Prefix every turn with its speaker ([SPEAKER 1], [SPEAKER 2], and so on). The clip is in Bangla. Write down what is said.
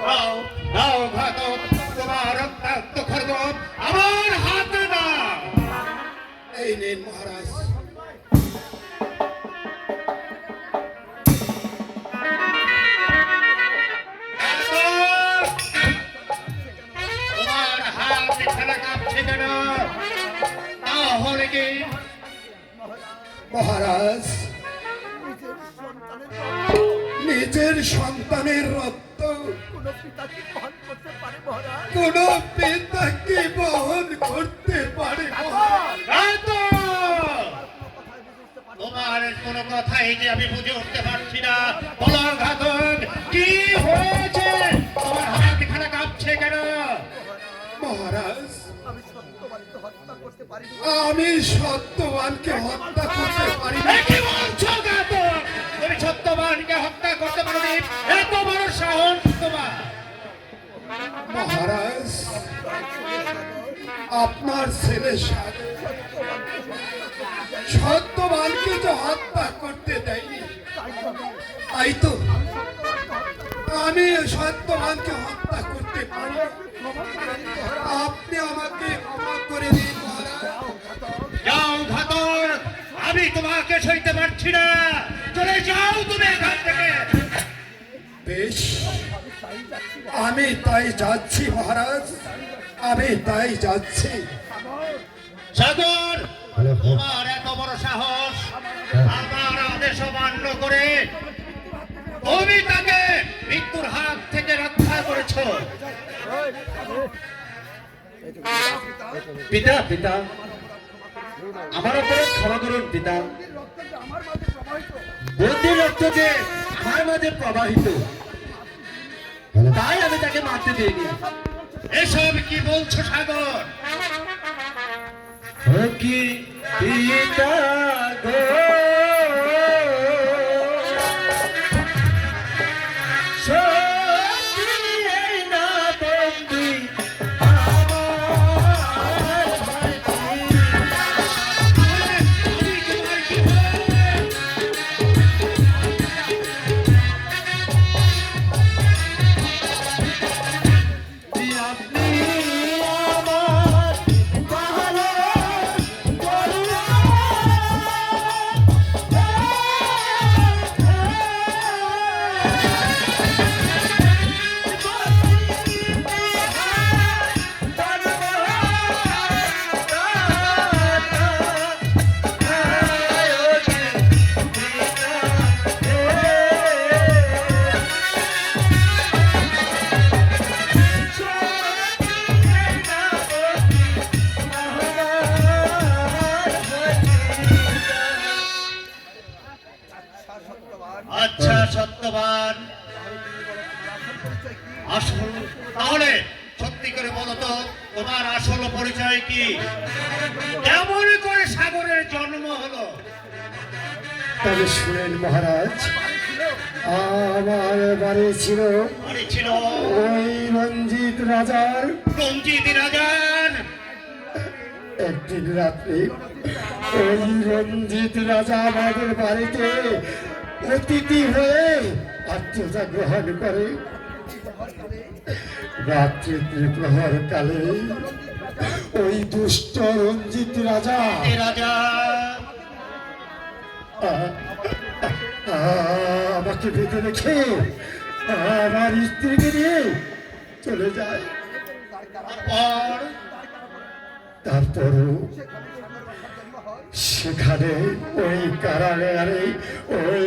[SPEAKER 1] নাও নাও ঘাতক, তোমার রক্তাক্ত খর্গ আমার হাতে দাও।
[SPEAKER 2] এই নিন মহারাজ।
[SPEAKER 1] তোমার হাত খেলা কাঁপছে কেন? তাহলে কি
[SPEAKER 2] মহারাজ, নিজের সন্তানের রক্ত কোন পিতাকে বহন করতে পারে?
[SPEAKER 1] তোমার কোন কথাই যে আমি বুঝে উঠতে পারছি না। বলো ঘাতক, কি হয়েছে? তোমার হাত খানা কাঁপছে কেন?
[SPEAKER 2] মহারাজ, আমি সত্যবানকে হত্যা করতে পারি না।
[SPEAKER 1] কি বলছো ঘাতক? তুমি সত্যবানকে হত্যা করতে পারোনি? এত বড় সাহস তোমার?
[SPEAKER 2] মহারাজ, আপনার ছেলে সত্যবানকে তো হত্যা করতে দেয়নি, তাই তো আমি সত্যবানকে হত্যা করতে পারি। আপনি আমাকে ক্ষমা করে দিন মহারাজ।
[SPEAKER 1] যাও ঘাতক, আমি তোমাকে সইতে পারছি না। চলে যাও তুমি এখান থেকে।
[SPEAKER 2] বেশ, আমি তাই যাচ্ছি মহারাজ, আমি তাই যাচ্ছি।
[SPEAKER 1] সাগর, তোমার এত বড় সাহস, আমার আদেশ অমান্য করে তুমি তাকে মৃত্যুর হাত থেকে রক্ষা করেছ।
[SPEAKER 3] পিতা পিতা, আমার উপরে ক্ষমা করুন পিতা। বন্দির রক্ত যে আমার মাঝে প্রবাহিত, তাই আমি তাকে মারতে দিইনি।
[SPEAKER 1] এসব কি বলছো সাগর?
[SPEAKER 3] ও কি পিতা গো, সত্যি এই না বন্দি আমার মাঝে। আপনি আমার ভালো করুন।
[SPEAKER 1] আচ্ছা সত্যবান, আসল তাহলে সত্যি করে বলো তো, তোমার আসল পরিচয় কি? কেমন করে সাগরের জন্ম হলো?
[SPEAKER 2] তবে শুনেন মহারাজ, আমার বাড়ি ছিল
[SPEAKER 1] বাড়ি ছিল
[SPEAKER 2] ওই রঞ্জিত রাজার।
[SPEAKER 1] রঞ্জিত রাজার?
[SPEAKER 2] একদিন রাত্রে ওই রঞ্জিত রাজা আমাদের বাড়িতে অতিথি হয়ে আত্মীয়তা গ্রহণ করে। রাত্রি প্রহর কালে ওই দুষ্ট রঞ্জিত রাজা
[SPEAKER 1] রাজা
[SPEAKER 2] আমাকে বেঁধে রেখে আমার স্ত্রীকে নিয়ে চলে যায়। তারপরও সেখানে ওই কারাগারে ওই